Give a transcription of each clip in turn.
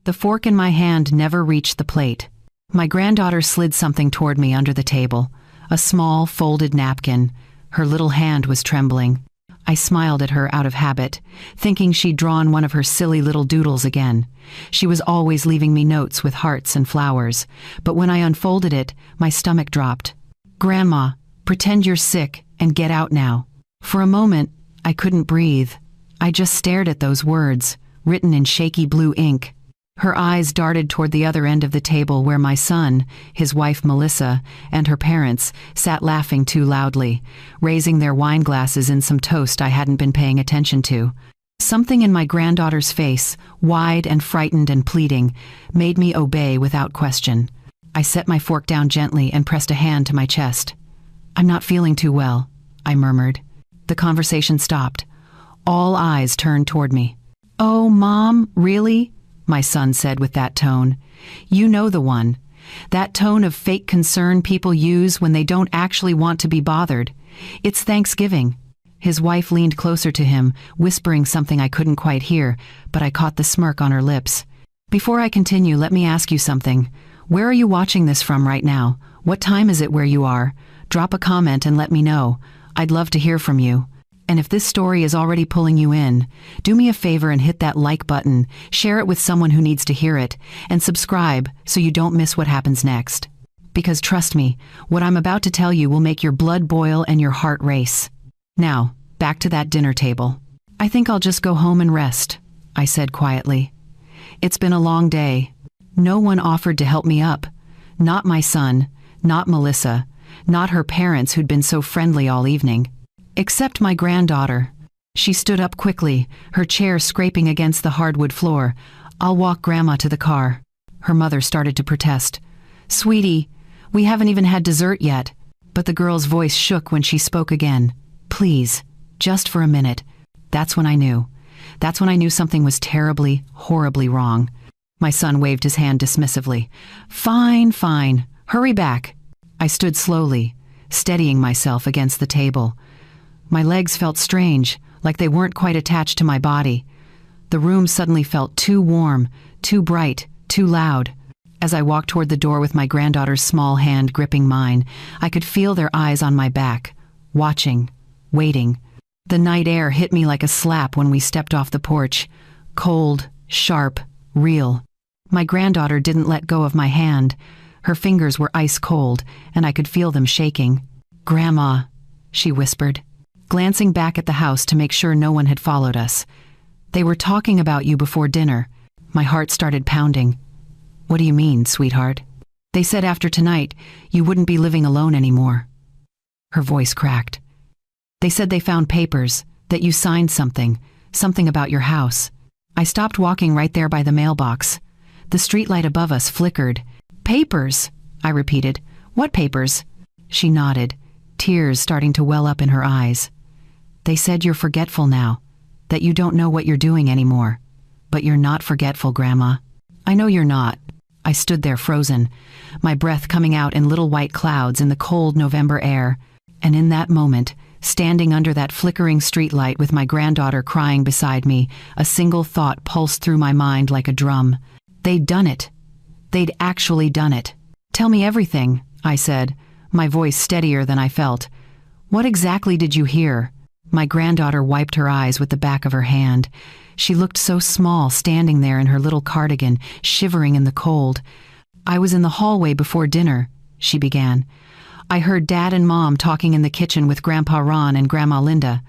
The fork in my hand never reached the plate. My granddaughter slid something toward me under the table, a small, folded napkin. Her little hand was trembling. I smiled at her out of habit, thinking she'd drawn one of her silly little doodles again. She was always leaving me notes with hearts and flowers, but when I unfolded it, my stomach dropped. "Grandma, pretend you're sick and get out now." For a moment, I couldn't breathe. I just stared at those words, written in shaky blue ink. Her eyes darted toward the other end of the table where my son, his wife Melissa, and her parents sat laughing too loudly, raising their wine glasses in some toast I hadn't been paying attention to. Something in my granddaughter's face, wide and frightened and pleading, made me obey without question. I set my fork down gently and pressed a hand to my chest. "I'm not feeling too well," I murmured. The conversation stopped. All eyes turned toward me. "Oh, Mom, really?" my son said with that tone. "You know the one. That tone of fake concern people use when they don't actually want to be bothered. It's Thanksgiving." His wife leaned closer to him, whispering something I couldn't quite hear, but I caught the smirk on her lips. "Before I continue, let me ask you something. Where are you watching this from right now? What time is it where you are? Drop a comment and let me know. I'd love to hear from you. And if this story is already pulling you in, do me a favor and hit that like button, share it with someone who needs to hear it, and subscribe so you don't miss what happens next. Because trust me, what I'm about to tell you will make your blood boil and your heart race. Now, back to that dinner table. "I think I'll just go home and rest," I said quietly. "It's been a long day. No one offered to help me up. Not my son, not Melissa, not her parents who'd been so friendly all evening. Except my granddaughter." She stood up quickly, her chair scraping against the hardwood floor. "I'll walk Grandma to the car." Her mother started to protest. "Sweetie, we haven't even had dessert yet." But the girl's voice shook when she spoke again. "Please, just for a minute." That's when I knew. That's when I knew something was terribly, horribly wrong. My son waved his hand dismissively. "Fine, fine. Hurry back." I stood slowly, steadying myself against the table. My legs felt strange, like they weren't quite attached to my body. The room suddenly felt too warm, too bright, too loud. As I walked toward the door with my granddaughter's small hand gripping mine, I could feel their eyes on my back, watching, waiting. The night air hit me like a slap when we stepped off the porch. Cold, sharp, real. My granddaughter didn't let go of my hand. Her fingers were ice cold, and I could feel them shaking. "Grandma," she whispered, glancing back at the house to make sure no one had followed us. "They were talking about you before dinner." My heart started pounding. "What do you mean, sweetheart?" "They said after tonight, you wouldn't be living alone anymore." Her voice cracked. "They said they found papers, that you signed something about your house." I stopped walking right there by the mailbox. The streetlight above us flickered. "Papers?" I repeated. "What papers?" She nodded, tears starting to well up in her eyes. "They said you're forgetful now, that you don't know what you're doing anymore. But you're not forgetful, Grandma." "I know you're not." I stood there frozen, my breath coming out in little white clouds in the cold November air. And in that moment, standing under that flickering streetlight with my granddaughter crying beside me, a single thought pulsed through my mind like a drum. They'd done it. They'd actually done it. "Tell me everything," I said, my voice steadier than I felt. "What exactly did you hear?" My granddaughter wiped her eyes with the back of her hand. She looked so small standing there in her little cardigan, shivering in the cold. "I was in the hallway before dinner," she began. "I heard Dad and Mom talking in the kitchen with Grandpa Ron and Grandma Linda.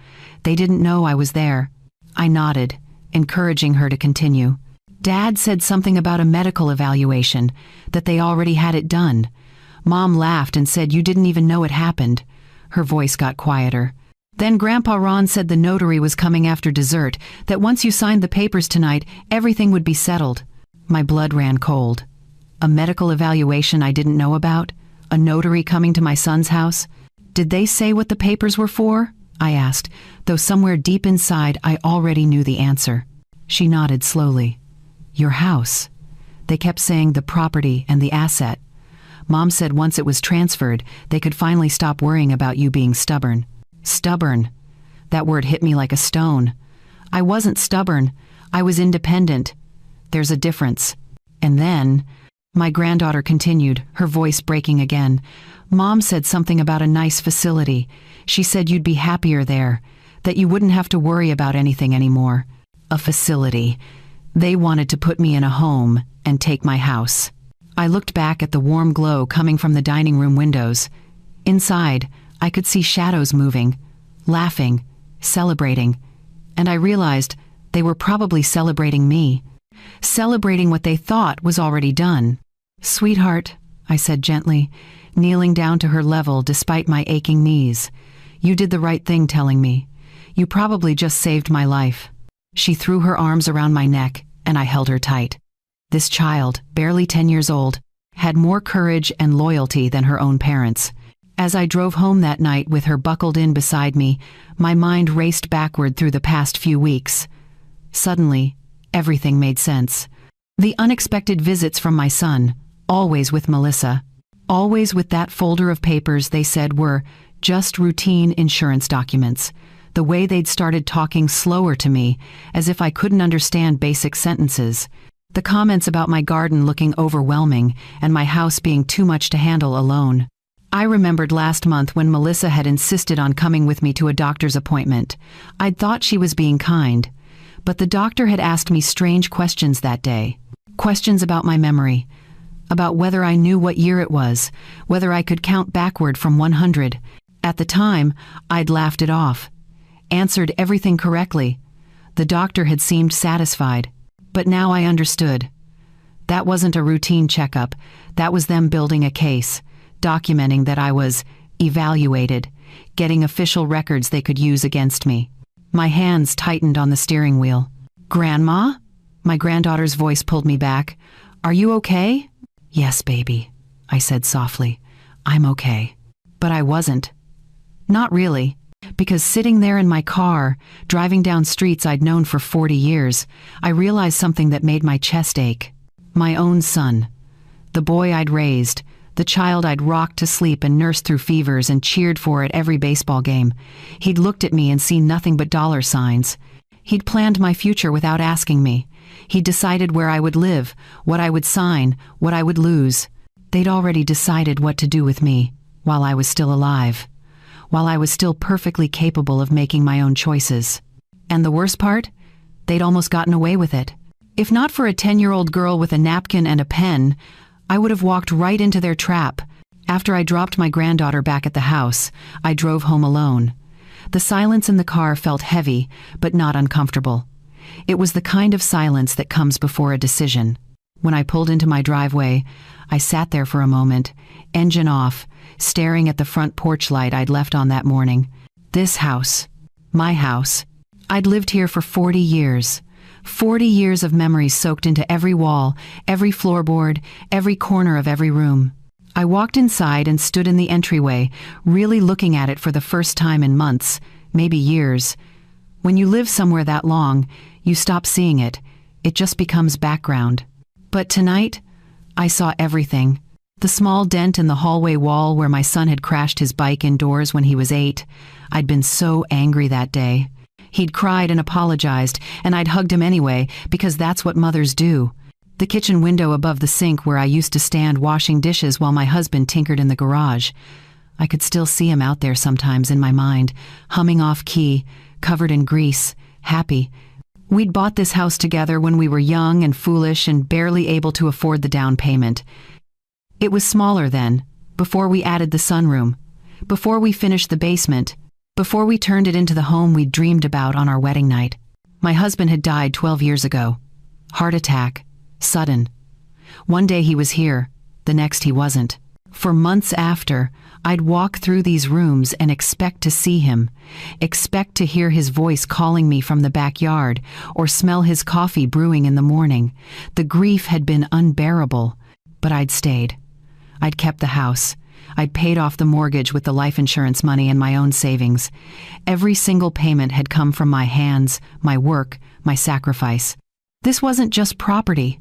They didn't know I was there." I nodded, encouraging her to continue. "Dad said something about a medical evaluation, that they already had it done. Mom laughed and said you didn't even know it happened." Her voice got quieter. "Then Grandpa Ron said the notary was coming after dessert, that once you signed the papers tonight, everything would be settled." My blood ran cold. A medical evaluation I didn't know about? A notary coming to my son's house? "Did they say what the papers were for?" I asked, though somewhere deep inside I already knew the answer. She nodded slowly. "Your house. They kept saying the property and the asset. Mom said once it was transferred, they could finally stop worrying about you being stubborn." Stubborn. That word hit me like a stone. I wasn't stubborn. I was independent. "There's a difference," And then, my granddaughter continued, her voice breaking again. Mom said something about a nice facility. She said you'd be happier there, that you wouldn't have to worry about anything anymore. A facility. They wanted to put me in a home and take my house. I looked back at the warm glow coming from the dining room windows. Inside, I could see shadows moving, laughing, celebrating, and I realized they were probably celebrating me, celebrating what they thought was already done. Sweetheart, I said gently, kneeling down to her level despite my aching knees. You did the right thing telling me. You probably just saved my life. She threw her arms around my neck, and I held her tight. This child, barely 10 years old, had more courage and loyalty than her own parents. As I drove home that night with her buckled in beside me, my mind raced backward through the past few weeks. Suddenly, everything made sense. The unexpected visits from my son, always with Melissa, always with that folder of papers they said were just routine insurance documents. The way they'd started talking slower to me, as if I couldn't understand basic sentences. The comments about my garden looking overwhelming and my house being too much to handle alone. I remembered last month when Melissa had insisted on coming with me to a doctor's appointment. I'd thought she was being kind, but the doctor had asked me strange questions that day. Questions about my memory, about whether I knew what year it was, whether I could count backward from 100. At the time, I'd laughed it off, answered everything correctly. The doctor had seemed satisfied, but now I understood. That wasn't a routine checkup. That was them building a case, documenting that I was evaluated, getting official records they could use against me. My hands tightened on the steering wheel. Grandma? My granddaughter's voice pulled me back. Are you okay? Yes, baby, I said softly. I'm okay. But I wasn't. Not really. Because sitting there in my car, driving down streets I'd known for 40 years, I realized something that made my chest ache. My own son. The boy I'd raised, the child I'd rocked to sleep and nursed through fevers and cheered for at every baseball game. He'd looked at me and seen nothing but dollar signs. He'd planned my future without asking me. He'd decided where I would live, what I would sign, what I would lose. They'd already decided what to do with me, while I was still alive. While I was still perfectly capable of making my own choices. And the worst part? They'd almost gotten away with it. If not for a 10-year-old girl with a napkin and a pen, I would have walked right into their trap. After I dropped my granddaughter back at the house, I drove home alone. The silence in the car felt heavy, but not uncomfortable. It was the kind of silence that comes before a decision. When I pulled into my driveway, I sat there for a moment, engine off, staring at the front porch light I'd left on that morning. This house. My house. I'd lived here for 40 years. 40 years of memories soaked into every wall, every floorboard, every corner of every room. I walked inside and stood in the entryway, really looking at it for the first time in months, maybe years. When you live somewhere that long, you stop seeing it. It just becomes background. But tonight, I saw everything. The small dent in the hallway wall where my son had crashed his bike indoors when he was 8. I'd been so angry that day. He'd cried and apologized, and I'd hugged him anyway, because that's what mothers do. The kitchen window above the sink where I used to stand washing dishes while my husband tinkered in the garage. I could still see him out there sometimes in my mind, humming off key, covered in grease, happy. We'd bought this house together when we were young and foolish and barely able to afford the down payment. It was smaller then, before we added the sunroom, before we finished the basement, before we turned it into the home we'd dreamed about on our wedding night. My husband had died 12 years ago. Heart attack. Sudden. One day he was here, the next he wasn't. For months after, I'd walk through these rooms and expect to see him, expect to hear his voice calling me from the backyard, or smell his coffee brewing in the morning. The grief had been unbearable, but I'd stayed. I'd kept the house. I'd paid off the mortgage with the life insurance money and my own savings. Every single payment had come from my hands, my work, my sacrifice. This wasn't just property.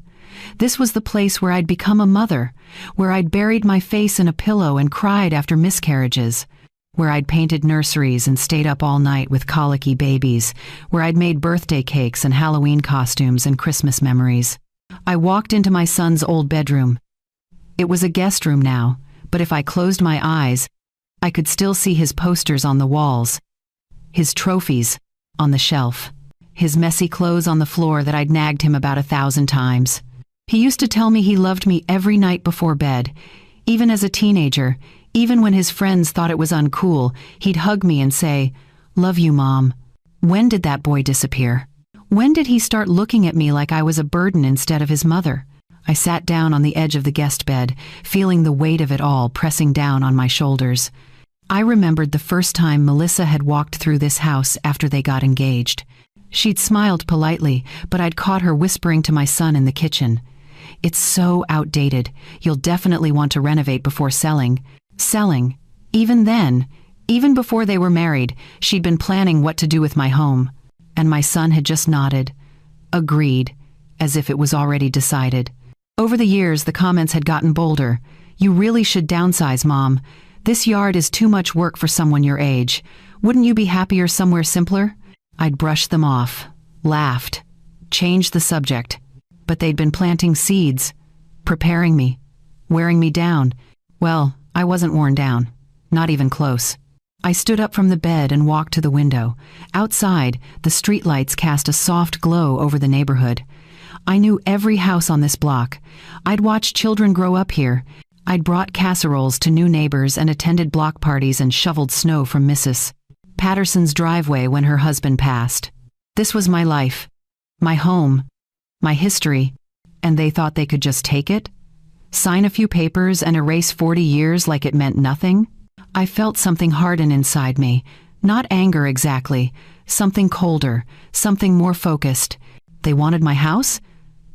This was the place where I'd become a mother, where I'd buried my face in a pillow and cried after miscarriages, where I'd painted nurseries and stayed up all night with colicky babies, where I'd made birthday cakes and Halloween costumes and Christmas memories. I walked into my son's old bedroom. It was a guest room now, but if I closed my eyes, I could still see his posters on the walls, his trophies on the shelf, his messy clothes on the floor that I'd nagged him about 1,000 times. He used to tell me he loved me every night before bed. Even as a teenager, even when his friends thought it was uncool, he'd hug me and say, "Love you, Mom." When did that boy disappear? When did he start looking at me like I was a burden instead of his mother? I sat down on the edge of the guest bed, feeling the weight of it all pressing down on my shoulders. I remembered the first time Melissa had walked through this house after they got engaged. She'd smiled politely, but I'd caught her whispering to my son in the kitchen, "It's so outdated. You'll definitely want to renovate before selling." Selling. Even then, even before they were married, she'd been planning what to do with my home. And my son had just nodded, agreed, as if it was already decided. Over the years, the comments had gotten bolder. "You really should downsize, Mom. This yard is too much work for someone your age. Wouldn't you be happier somewhere simpler?" I'd brushed them off, laughed, changed the subject. But they'd been planting seeds, preparing me, wearing me down. Well, I wasn't worn down, not even close. I stood up from the bed and walked to the window. Outside, the streetlights cast a soft glow over the neighborhood. I knew every house on this block. I'd watched children grow up here. I'd brought casseroles to new neighbors and attended block parties and shoveled snow from Mrs. Patterson's driveway when her husband passed. This was my life, my home, my history, and they thought they could just take it? Sign a few papers and erase 40 years like it meant nothing? I felt something harden inside me, not anger exactly, something colder, something more focused. They wanted my house?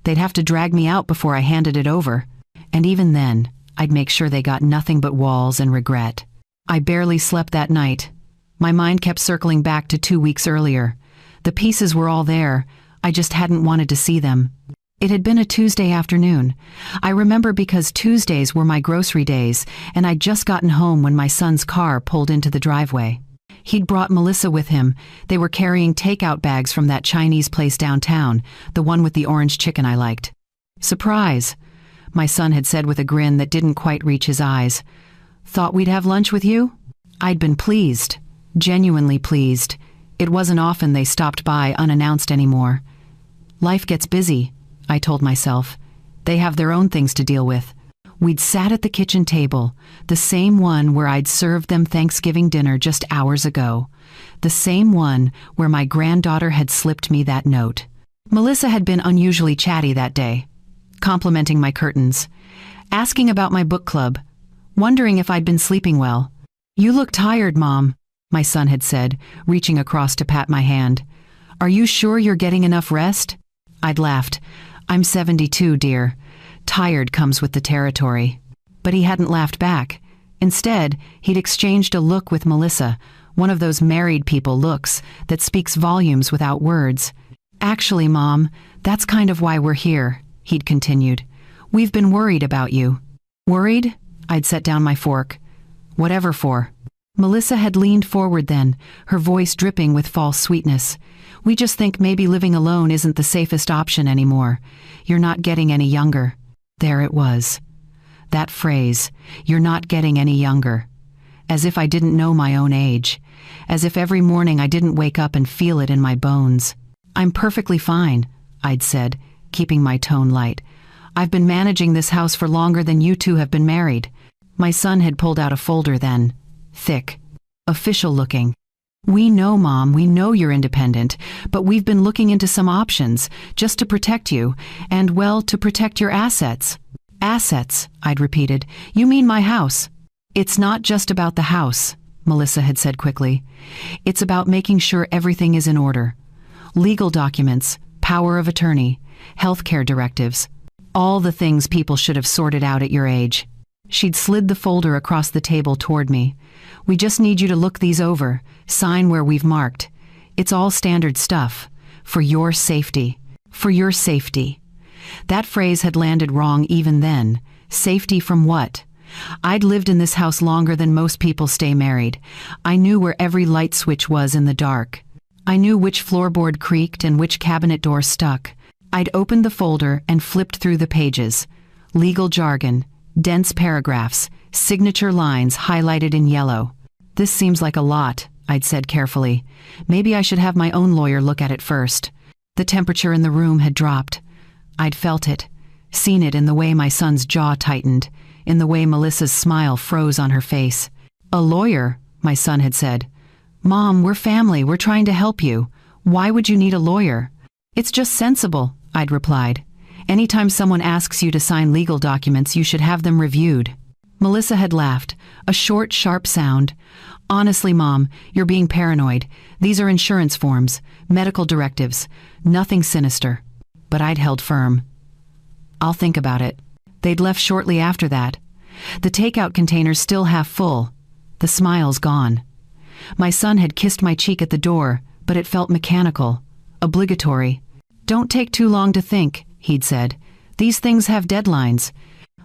They'd have to drag me out before I handed it over. And even then, I'd make sure they got nothing but walls and regret. I barely slept that night. My mind kept circling back to 2 weeks earlier. The pieces were all there. I just hadn't wanted to see them. It had been a Tuesday afternoon. I remember because Tuesdays were my grocery days, and I'd just gotten home when my son's car pulled into the driveway. He'd brought Melissa with him. They were carrying takeout bags from that Chinese place downtown, the one with the orange chicken I liked. "Surprise," my son had said with a grin that didn't quite reach his eyes. "Thought we'd have lunch with you?" I'd been pleased, genuinely pleased. It wasn't often they stopped by unannounced anymore. Life gets busy, I told myself. They have their own things to deal with. We'd sat at the kitchen table, the same one where I'd served them Thanksgiving dinner just hours ago, the same one where my granddaughter had slipped me that note. Melissa had been unusually chatty that day, complimenting my curtains, asking about my book club, wondering if I'd been sleeping well. "You look tired, Mom," my son had said, reaching across to pat my hand. "Are you sure you're getting enough rest?" I'd laughed. "I'm 72, dear. Tired comes with the territory." But he hadn't laughed back. Instead, he'd exchanged a look with Melissa, one of those married people looks that speaks volumes without words. "Actually, Mom, that's kind of why we're here," he'd continued. "We've been worried about you." "Worried?" I'd set down my fork. "Whatever for." Melissa had leaned forward then, her voice dripping with false sweetness. "We just think maybe living alone isn't the safest option anymore. You're not getting any younger." There it was. That phrase, "you're not getting any younger." As if I didn't know my own age. As if every morning I didn't wake up and feel it in my bones. "I'm perfectly fine," I'd said, keeping my tone light. "I've been managing this house for longer than you two have been married." My son had pulled out a folder then. Thick. Official looking. "We know, Mom, we know you're independent, but we've been looking into some options, just to protect you, and, well, to protect your assets." "Assets," I'd repeated. "You mean my house?" "It's not just about the house," Melissa had said quickly. "It's about making sure everything is in order. Legal documents, power of attorney, healthcare directives, all the things people should have sorted out at your age." She'd slid the folder across the table toward me. "We just need you to look these over, sign where we've marked. It's all standard stuff. For your safety. For your safety." That phrase had landed wrong even then. Safety from what? I'd lived in this house longer than most people stay married. I knew where every light switch was in the dark. I knew which floorboard creaked and which cabinet door stuck. I'd opened the folder and flipped through the pages. Legal jargon, dense paragraphs, signature lines highlighted in yellow. "This seems like a lot," I'd said carefully. "Maybe I should have my own lawyer look at it first." The temperature in the room had dropped. I'd felt it, seen it in the way my son's jaw tightened, in the way Melissa's smile froze on her face. "A lawyer," my son had said. "Mom, we're family, we're trying to help you. Why would you need a lawyer?" "It's just sensible," I'd replied. "Anytime someone asks you to sign legal documents, you should have them reviewed." Melissa had laughed, a short, sharp sound. "Honestly, Mom, you're being paranoid. These are insurance forms, medical directives, nothing sinister." But I'd held firm. "I'll think about it." They'd left shortly after that. The takeout container's still half full. The smile's gone. My son had kissed my cheek at the door, but it felt mechanical, obligatory. "Don't take too long to think," he'd said. "These things have deadlines."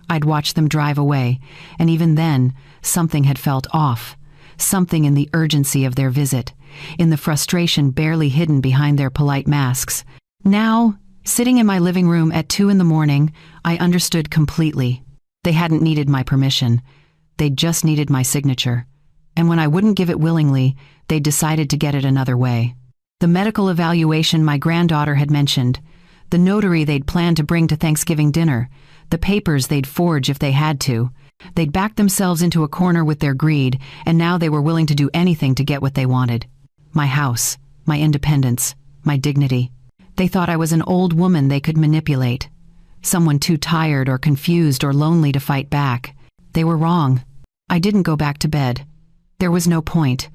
I'd watched them drive away, and even then, something had felt off. Something in the urgency of their visit, in the frustration barely hidden behind their polite masks. Now, sitting in my living room at 2 a.m, I understood completely. They hadn't needed my permission. They'd just needed my signature. And when I wouldn't give it willingly, they decided to get it another way. The medical evaluation my granddaughter had mentioned, the notary they'd planned to bring to Thanksgiving dinner, the papers they'd forge if they had to. They'd backed themselves into a corner with their greed, and now they were willing to do anything to get what they wanted. My house, my independence, my dignity. They thought I was an old woman they could manipulate. Someone too tired or confused or lonely to fight back. They were wrong. I didn't go back to bed. There was no point.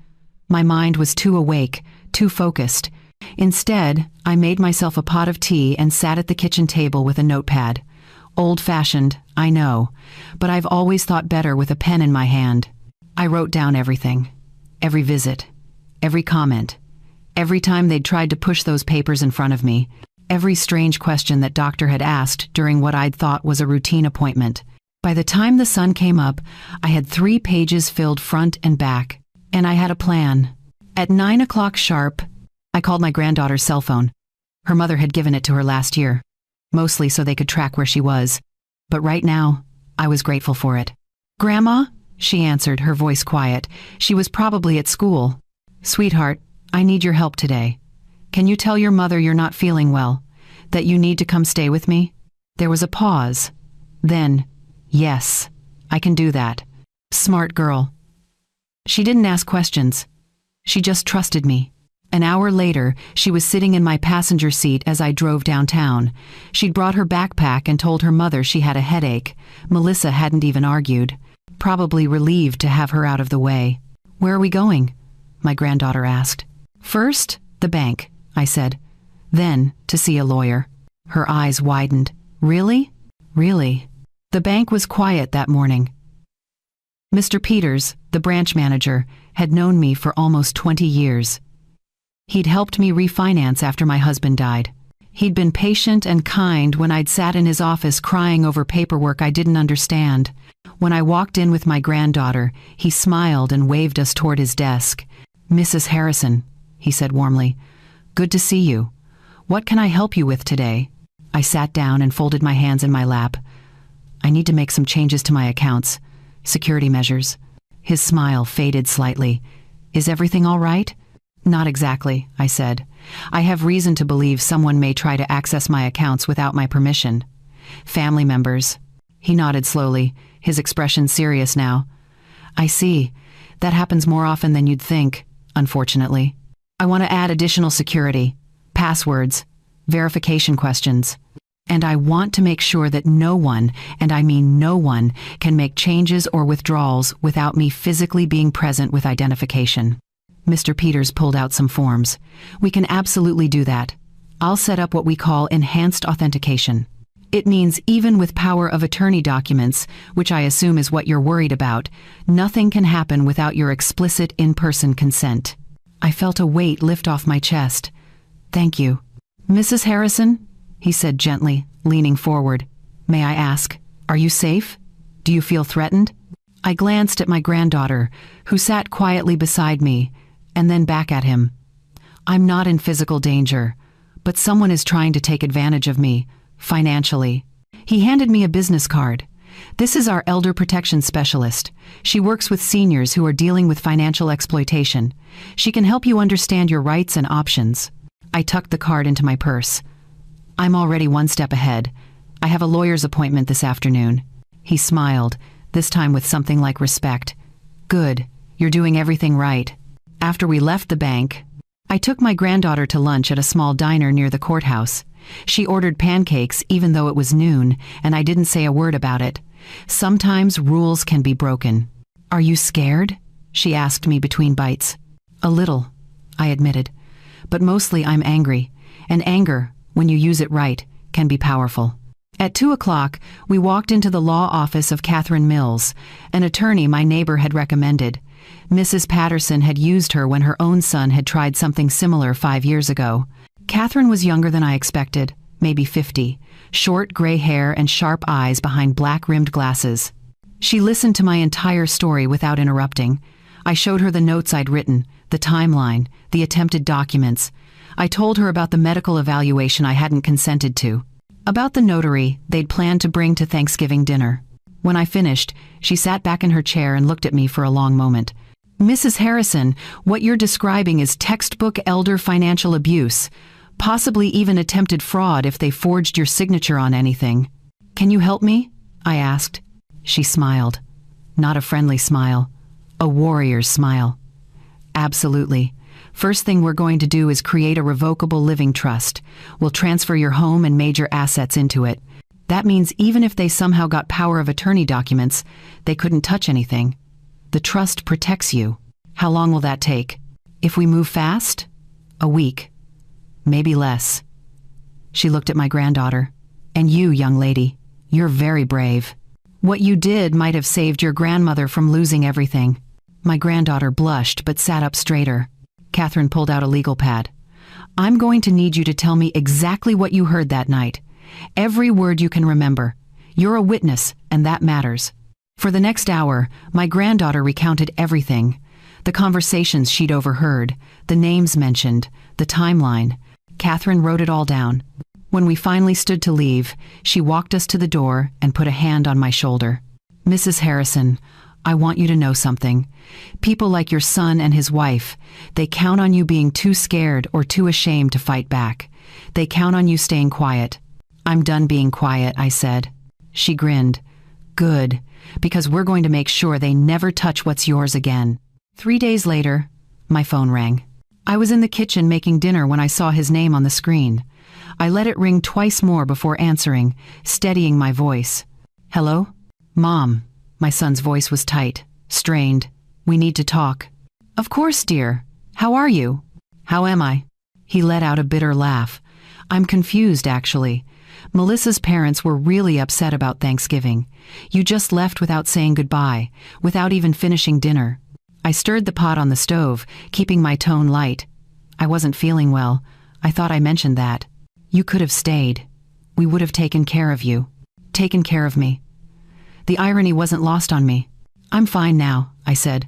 My mind was too awake, too focused. Instead, I made myself a pot of tea and sat at the kitchen table with a notepad. Old-fashioned, I know, but I've always thought better with a pen in my hand. I wrote down everything. Every visit. Every comment. Every time they'd tried to push those papers in front of me. Every strange question that doctor had asked during what I'd thought was a routine appointment. By the time the sun came up, I had 3 pages filled front and back, and I had a plan. At 9 o'clock sharp, I called my granddaughter's cell phone. Her mother had given it to her last year, mostly so they could track where she was. But right now, I was grateful for it. "Grandma?" she answered, her voice quiet. She was probably at school. "Sweetheart, I need your help today. Can you tell your mother you're not feeling well, that you need to come stay with me?" There was a pause. Then, "Yes, I can do that." Smart girl. She didn't ask questions. She just trusted me. An hour later, she was sitting in my passenger seat as I drove downtown. She'd brought her backpack and told her mother she had a headache. Melissa hadn't even argued, probably relieved to have her out of the way. "Where are we going?" my granddaughter asked. "First, the bank," I said. "Then, to see a lawyer." Her eyes widened. "Really? Really?" The bank was quiet that morning. Mr. Peters, the branch manager, had known me for almost 20 years. He'd helped me refinance after my husband died. He'd been patient and kind when I'd sat in his office crying over paperwork I didn't understand. When I walked in with my granddaughter, he smiled and waved us toward his desk. "Mrs. Harrison," he said warmly, "good to see you. What can I help you with today?" I sat down and folded my hands in my lap. "I need to make some changes to my accounts. Security measures." His smile faded slightly. "Is everything all right?" "Not exactly," I said. "I have reason to believe someone may try to access my accounts without my permission. Family members." He nodded slowly, his expression serious now. "I see. That happens more often than you'd think, unfortunately. I want to add additional security, passwords, verification questions. And I want to make sure that no one, and I mean no one, can make changes or withdrawals without me physically being present with identification." Mr. Peters pulled out some forms. "We can absolutely do that. I'll set up what we call enhanced authentication. It means even with power of attorney documents, which I assume is what you're worried about, nothing can happen without your explicit in-person consent." I felt a weight lift off my chest. "Thank you." "Mrs. Harrison?" he said gently, leaning forward. "May I ask, are you safe? Do you feel threatened?" I glanced at my granddaughter, who sat quietly beside me, and then back at him. "I'm not in physical danger, but someone is trying to take advantage of me, financially. He handed me a business card. This is our elder protection specialist. She works with seniors who are dealing with financial exploitation. She can help you understand your rights and options. I tucked the card into my purse. I'm already one step ahead. I have a lawyer's appointment this afternoon. He smiled, this time with something like respect. Good, you're doing everything right. After we left the bank, I took my granddaughter to lunch at a small diner near the courthouse. She ordered pancakes even though it was noon, and I didn't say a word about it. Sometimes rules can be broken. Are you scared? She asked me between bites. A little, I admitted. But mostly I'm angry, and anger, when you use it right, can be powerful. At 2:00, we walked into the law office of Catherine Mills, an attorney my neighbor had recommended. Mrs. Patterson had used her when her own son had tried something similar 5 years ago. Catherine was younger than I expected, maybe 50, short gray hair and sharp eyes behind black-rimmed glasses. She listened to my entire story without interrupting. I showed her the notes I'd written, the timeline, the attempted documents. I told her about the medical evaluation I hadn't consented to, about the notary they'd planned to bring to Thanksgiving dinner. When I finished, she sat back in her chair and looked at me for a long moment. Mrs. Harrison, what you're describing is textbook elder financial abuse, possibly even attempted fraud if they forged your signature on anything. Can you help me? I asked. She smiled. Not a friendly smile, a warrior's smile. Absolutely. First thing we're going to do is create a revocable living trust. We'll transfer your home and major assets into it. That means even if they somehow got power of attorney documents, they couldn't touch anything. The trust protects you. How long will that take? If we move fast? A week. Maybe less. She looked at my granddaughter. And you, young lady, you're very brave. What you did might have saved your grandmother from losing everything. My granddaughter blushed but sat up straighter. Catherine pulled out a legal pad. I'm going to need you to tell me exactly what you heard that night. Every word you can remember. You're a witness, and that matters. For the next hour, my granddaughter recounted everything. The conversations she'd overheard, the names mentioned, the timeline. Catherine wrote it all down. When we finally stood to leave, she walked us to the door and put a hand on my shoulder. Mrs. Harrison, I want you to know something. People like your son and his wife, they count on you being too scared or too ashamed to fight back. They count on you staying quiet. I'm done being quiet, I said. She grinned. Good, because we're going to make sure they never touch what's yours again. 3 days later, my phone rang. I was in the kitchen making dinner when I saw his name on the screen. I let it ring twice more before answering, steadying my voice. Hello? Mom. My son's voice was tight, strained. We need to talk. Of course, dear. How are you? How am I? He let out a bitter laugh. I'm confused, actually. Melissa's parents were really upset about Thanksgiving. You just left without saying goodbye, without even finishing dinner. I stirred the pot on the stove, keeping my tone light. I wasn't feeling well. I thought I mentioned that. You could have stayed. We would have taken care of you. Taken care of me. The irony wasn't lost on me. I'm fine now, I said.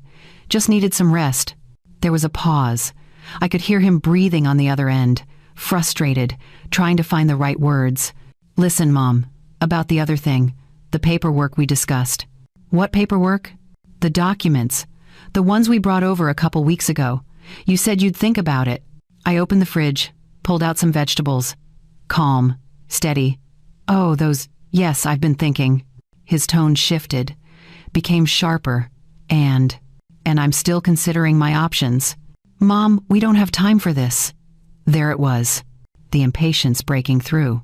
Just needed some rest. There was a pause. I could hear him breathing on the other end, frustrated, trying to find the right words. Listen, Mom, about the other thing, the paperwork we discussed. What paperwork? The documents. The ones we brought over a couple weeks ago. You said you'd think about it. I opened the fridge, pulled out some vegetables. Calm, steady. Oh, those, yes, I've been thinking. His tone shifted, became sharper, and I'm still considering my options. Mom, we don't have time for this. There it was, the impatience breaking through.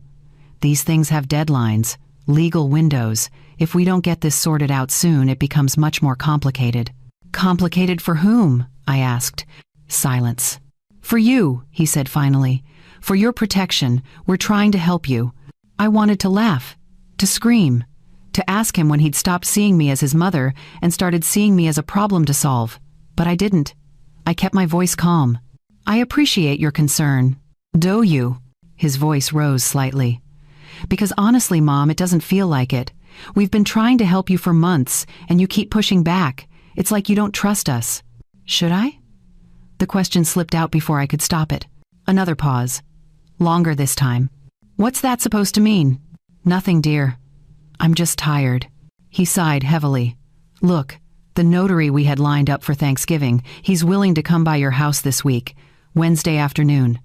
These things have deadlines, legal windows. If we don't get this sorted out soon, it becomes much more complicated. Complicated for whom? I asked. Silence. For you, he said finally. For your protection, we're trying to help you. I wanted to laugh, to scream, to ask him when he'd stopped seeing me as his mother and started seeing me as a problem to solve. But I didn't. I kept my voice calm. I appreciate your concern. Do you? His voice rose slightly. Because honestly, Mom, it doesn't feel like it. We've been trying to help you for months, and you keep pushing back. It's like you don't trust us. Should I? The question slipped out before I could stop it. Another pause. Longer this time. What's that supposed to mean? Nothing, dear. I'm just tired. He sighed heavily. Look, the notary we had lined up for Thanksgiving, he's willing to come by your house this week, Wednesday afternoon.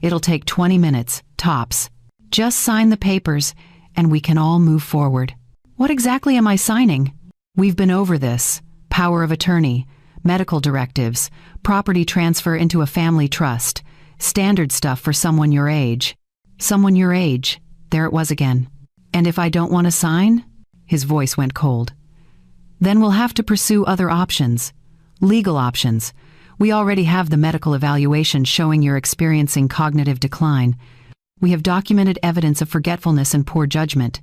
It'll take 20 minutes, tops. Just sign the papers, and we can all move forward. What exactly am I signing? We've been over this. Power of attorney, medical directives, property transfer into a family trust, standard stuff for someone your age. Someone your age. There it was again. And if I don't want to sign? His voice went cold. Then we'll have to pursue other options. Legal options. We already have the medical evaluation showing you're experiencing cognitive decline. We have documented evidence of forgetfulness and poor judgment.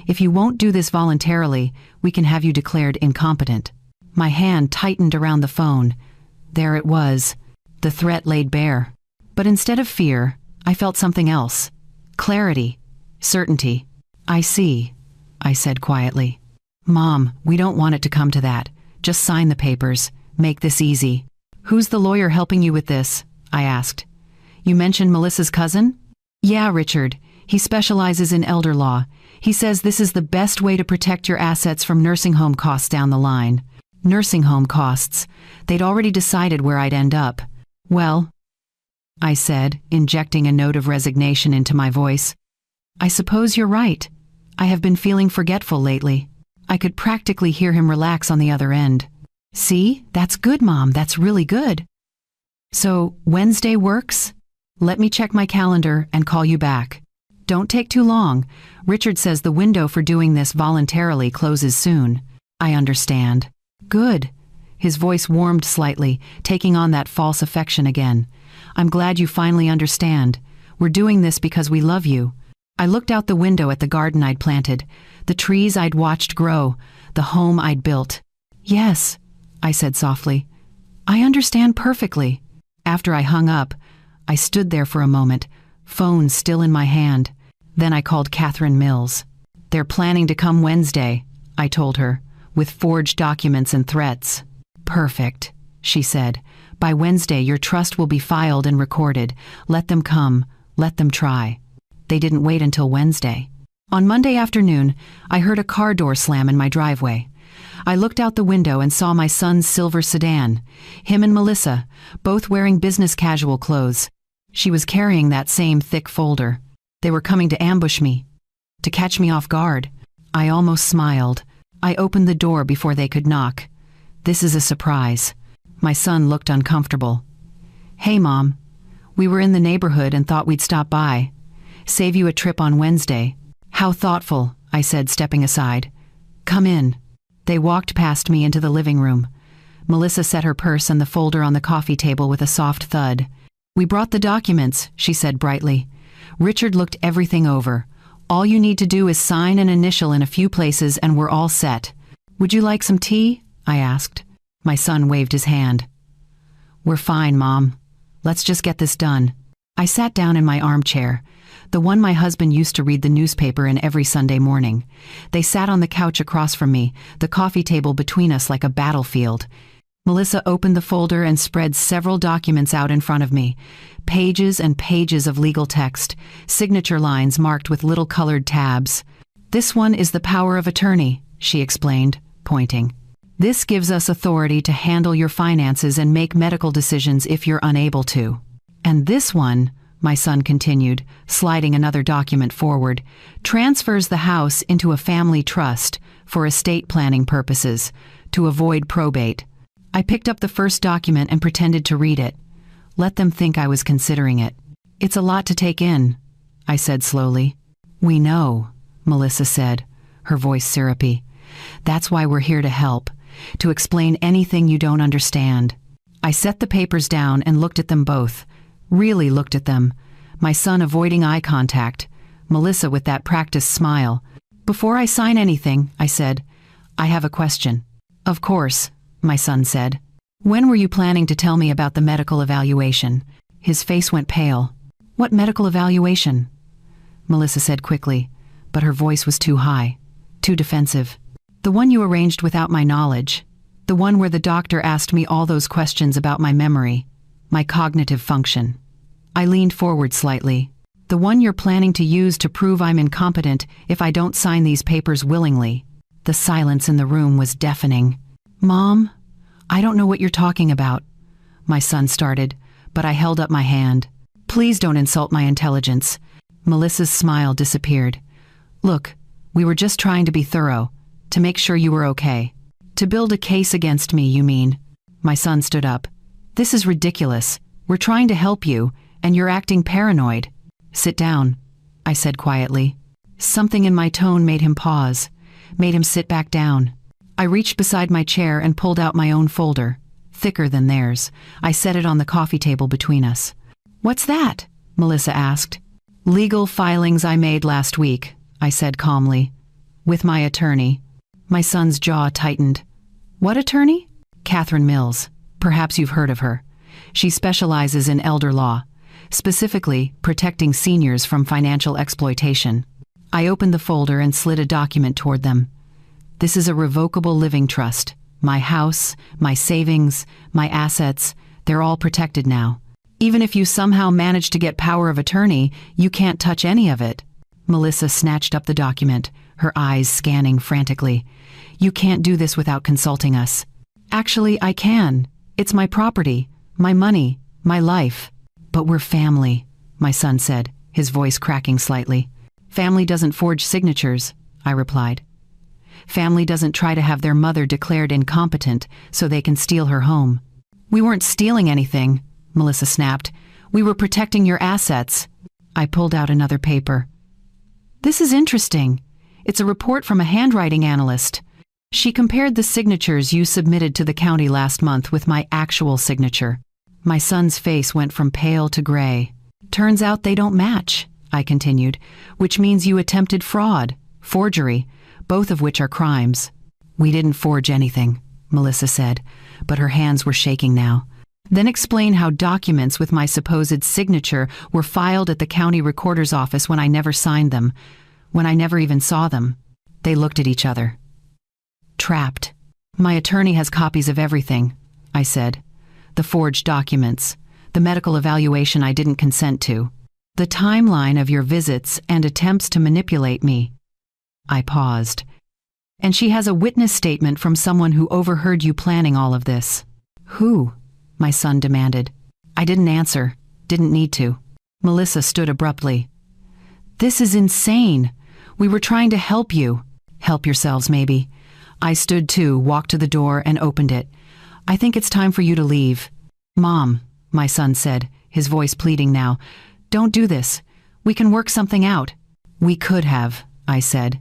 If you won't do this voluntarily, we can have you declared incompetent. My hand tightened around the phone. There it was. The threat laid bare. But instead of fear, I felt something else. Clarity. Certainty. I see, I said quietly. Mom, we don't want it to come to that. Just sign the papers. Make this easy. Who's the lawyer helping you with this? I asked. You mentioned Melissa's cousin? Yeah, Richard. He specializes in elder law. He says this is the best way to protect your assets from nursing home costs down the line. Nursing home costs. They'd already decided where I'd end up. Well, I said, injecting a note of resignation into my voice. I suppose you're right. I have been feeling forgetful lately. I could practically hear him relax on the other end. See, that's good, Mom. That's really good. So, Wednesday works? Let me check my calendar and call you back. Don't take too long. Richard says the window for doing this voluntarily closes soon. I understand. Good. His voice warmed slightly, taking on that false affection again. I'm glad you finally understand. We're doing this because we love you. I looked out the window at the garden I'd planted, the trees I'd watched grow, the home I'd built. Yes, I said softly. I understand perfectly. After I hung up, I stood there for a moment, phone still in my hand. Then I called Catherine Mills. They're planning to come Wednesday, I told her, with forged documents and threats. Perfect, she said. By Wednesday, your trust will be filed and recorded. Let them come. Let them try. They didn't wait until Wednesday. On Monday afternoon, I heard a car door slam in my driveway. I looked out the window and saw my son's silver sedan, him and Melissa, both wearing business casual clothes. She was carrying that same thick folder. They were coming to ambush me, to catch me off guard. I almost smiled. I opened the door before they could knock. This is a surprise. My son looked uncomfortable. Hey, Mom. We were in the neighborhood and thought we'd stop by. Save you a trip on Wednesday. How thoughtful, I said, stepping aside. Come in. They walked past me into the living room. Melissa set her purse and the folder on the coffee table with a soft thud. We brought the documents, she said brightly. Richard looked everything over. All you need to do is sign an initial in a few places and we're all set. Would you like some tea? I asked. My son waved his hand. We're fine, Mom. Let's just get this done. I sat down in my armchair, the one my husband used to read the newspaper in every Sunday morning. They sat on the couch across from me, the coffee table between us like a battlefield. Melissa opened the folder and spread several documents out in front of me. Pages and pages of legal text, signature lines marked with little colored tabs. This one is the power of attorney, she explained, pointing. This gives us authority to handle your finances and make medical decisions if you're unable to. And this one, my son continued, sliding another document forward, transfers the house into a family trust for estate planning purposes, to avoid probate. I picked up the first document and pretended to read it. Let them think I was considering it. It's a lot to take in, I said slowly. We know, Melissa said, her voice syrupy. That's why we're here to help, to explain anything you don't understand. I set the papers down and looked at them both, really looked at them, my son avoiding eye contact, Melissa with that practiced smile. Before I sign anything, I said, I have a question. Of course, my son said. When were you planning to tell me about the medical evaluation? His face went pale. What medical evaluation? Melissa said quickly, but her voice was too high, too defensive. The one you arranged without my knowledge. The one where the doctor asked me all those questions about my memory, my cognitive function. I leaned forward slightly. The one you're planning to use to prove I'm incompetent if I don't sign these papers willingly. The silence in the room was deafening. Mom, I don't know what you're talking about, my son started, but I held up my hand. Please don't insult my intelligence. Melissa's smile disappeared. Look, we were just trying to be thorough, to make sure you were okay. To build a case against me, you mean? My son stood up. This is ridiculous. We're trying to help you, and you're acting paranoid. Sit down, I said quietly. Something in my tone made him pause, made him sit back down. I reached beside my chair and pulled out my own folder, thicker than theirs. I set it on the coffee table between us. What's that? Melissa asked. Legal filings I made last week, I said calmly. With my attorney. My son's jaw tightened. What attorney? Catherine Mills. Perhaps you've heard of her. She specializes in elder law, specifically protecting seniors from financial exploitation. I opened the folder and slid a document toward them. This is a revocable living trust. My house, my savings, my assets, they're all protected now. Even if you somehow manage to get power of attorney, you can't touch any of it. Melissa snatched up the document, her eyes scanning frantically. You can't do this without consulting us. Actually, I can. It's my property, my money, my life. But we're family, my son said, his voice cracking slightly. Family doesn't forge signatures, I replied. Family doesn't try to have their mother declared incompetent so they can steal her home. We weren't stealing anything, Melissa snapped. We were protecting your assets. I pulled out another paper. This is interesting. It's a report from a handwriting analyst. She compared the signatures you submitted to the county last month with my actual signature. My son's face went from pale to gray. Turns out they don't match, I continued, which means you attempted fraud, forgery, both of which are crimes. We didn't forge anything, Melissa said, but her hands were shaking now. Then explain how documents with my supposed signature were filed at the county recorder's office when I never signed them, when I never even saw them. They looked at each other. Trapped. My attorney has copies of everything, I said. The forged documents, the medical evaluation I didn't consent to, the timeline of your visits and attempts to manipulate me. I paused. And she has a witness statement from someone who overheard you planning all of this. Who? My son demanded. I didn't answer, didn't need to. Melissa stood abruptly. This is insane. We were trying to help you. Help yourselves, maybe. I stood too, walked to the door and opened it. I think it's time for you to leave. Mom, my son said, his voice pleading now. Don't do this. We can work something out. We could have, I said.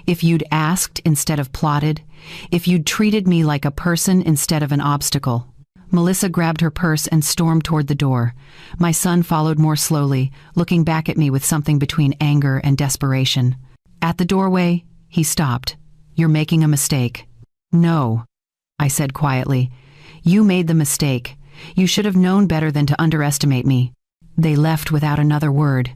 If you'd asked instead of plotted, if you'd treated me like a person instead of an obstacle. Melissa grabbed her purse and stormed toward the door. My son followed more slowly, looking back at me with something between anger and desperation. At the doorway, he stopped. You're making a mistake. No, I said quietly. You made the mistake. You should have known better than to underestimate me. They left without another word.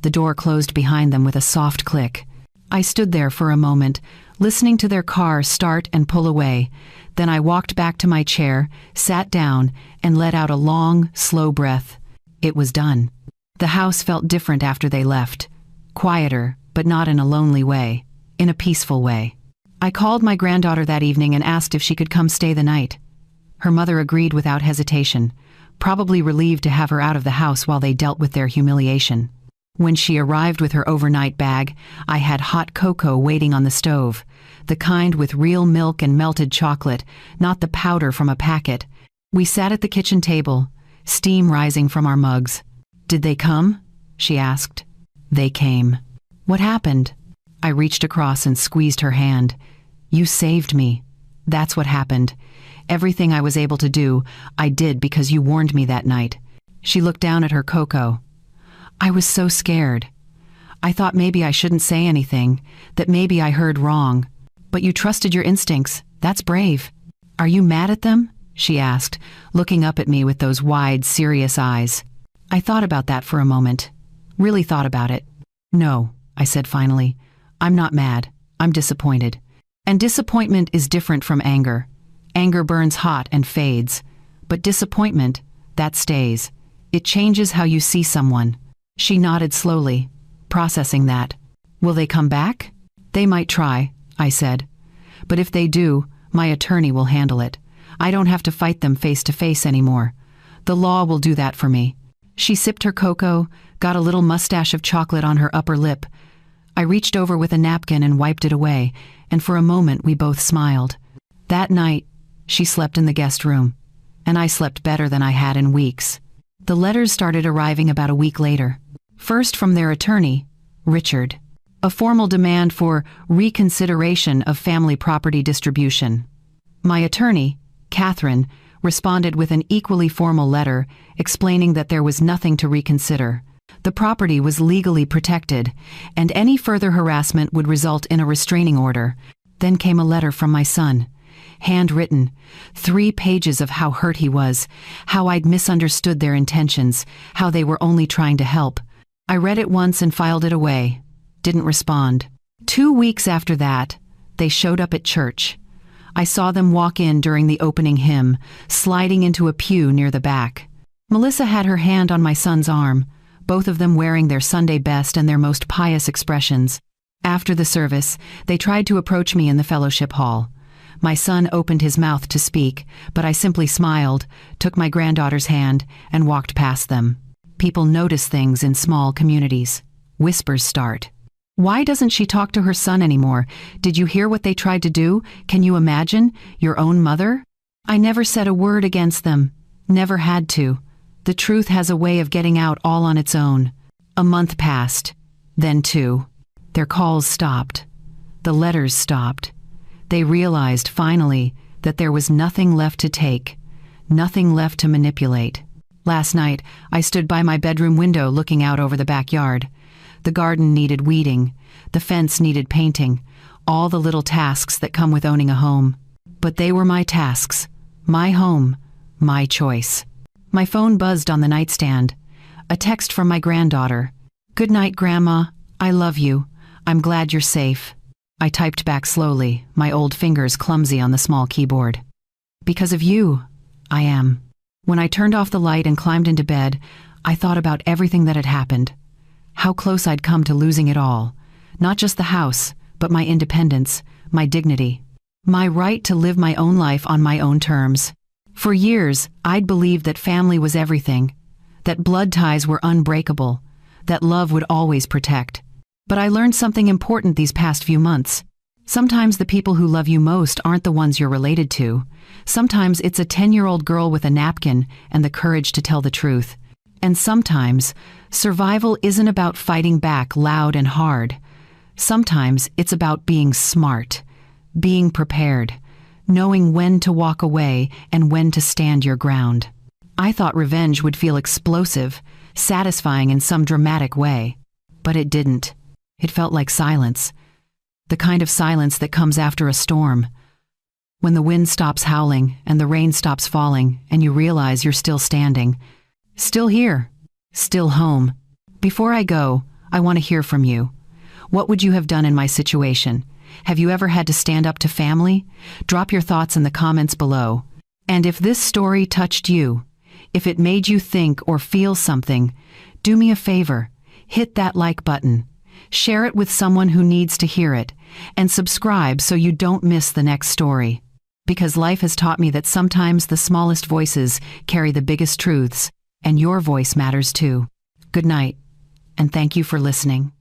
The door closed behind them with a soft click. I stood there for a moment, listening to their car start and pull away. Then I walked back to my chair, sat down, and let out a long, slow breath. It was done. The house felt different after they left. Quieter, but not in a lonely way. In a peaceful way. I called my granddaughter that evening and asked if she could come stay the night. Her mother agreed without hesitation, probably relieved to have her out of the house while they dealt with their humiliation. When she arrived with her overnight bag, I had hot cocoa waiting on the stove, the kind with real milk and melted chocolate, not the powder from a packet. We sat at the kitchen table, steam rising from our mugs. Did they come? She asked. They came. What happened? I reached across and squeezed her hand. You saved me. That's what happened. Everything I was able to do, I did because you warned me that night. She looked down at her cocoa. I was so scared. I thought maybe I shouldn't say anything, that maybe I heard wrong. But you trusted your instincts. That's brave. Are you mad at them? She asked, looking up at me with those wide, serious eyes. I thought about that for a moment. Really thought about it. No, I said finally. I'm not mad. I'm disappointed. And disappointment is different from anger. Anger burns hot and fades. But disappointment, that stays. It changes how you see someone. She nodded slowly, processing that. Will they come back? They might try, I said. But if they do, my attorney will handle it. I don't have to fight them face to face anymore. The law will do that for me. She sipped her cocoa, got a little mustache of chocolate on her upper lip. I reached over with a napkin and wiped it away, and for a moment we both smiled. That night, she slept in the guest room, and I slept better than I had in weeks. The letters started arriving about a week later. First from their attorney, Richard. A formal demand for reconsideration of family property distribution. My attorney, Catherine, responded with an equally formal letter explaining that there was nothing to reconsider. The property was legally protected, and any further harassment would result in a restraining order. Then came a letter from my son, handwritten, 3 pages of how hurt he was, how I'd misunderstood their intentions, how they were only trying to help. I read it once and filed it away. Didn't respond. 2 weeks after that, they showed up at church. I saw them walk in during the opening hymn, sliding into a pew near the back. Melissa had her hand on my son's arm, both of them wearing their Sunday best and their most pious expressions. After the service, they tried to approach me in the fellowship hall. My son opened his mouth to speak, but I simply smiled, took my granddaughter's hand, and walked past them. People notice things in small communities. Whispers start. Why doesn't she talk to her son anymore? Did you hear what they tried to do? Can you imagine? Your own mother? I never said a word against them. Never had to. The truth has a way of getting out all on its own. A month passed. Then 2. Their calls stopped. The letters stopped. They realized, finally, that there was nothing left to take. Nothing left to manipulate. Last night, I stood by my bedroom window looking out over the backyard. The garden needed weeding. The fence needed painting. All the little tasks that come with owning a home. But they were my tasks. My home. My choice. My phone buzzed on the nightstand. A text from my granddaughter. "Good night, Grandma. I love you. I'm glad you're safe." I typed back slowly, my old fingers clumsy on the small keyboard. "Because of you, I am." When I turned off the light and climbed into bed, I thought about everything that had happened. How close I'd come to losing it all. Not just the house, but my independence, my dignity. My right to live my own life on my own terms. For years, I'd believed that family was everything, that blood ties were unbreakable, that love would always protect. But I learned something important these past few months. Sometimes the people who love you most aren't the ones you're related to. Sometimes it's a 10-year-old girl with a napkin and the courage to tell the truth. And sometimes, survival isn't about fighting back loud and hard. Sometimes it's about being smart, being prepared, knowing when to walk away and when to stand your ground. I thought revenge would feel explosive, satisfying in some dramatic way. But it didn't. It felt like silence. The kind of silence that comes after a storm. When the wind stops howling and the rain stops falling and you realize you're still standing. Still here. Still home. Before I go, I want to hear from you. What would you have done in my situation? Have you ever had to stand up to family? Drop your thoughts in the comments below. And if this story touched you, if it made you think or feel something, do me a favor. Hit that like button. Share it with someone who needs to hear it. And subscribe so you don't miss the next story. Because life has taught me that sometimes the smallest voices carry the biggest truths, and your voice matters too. Good night, and thank you for listening.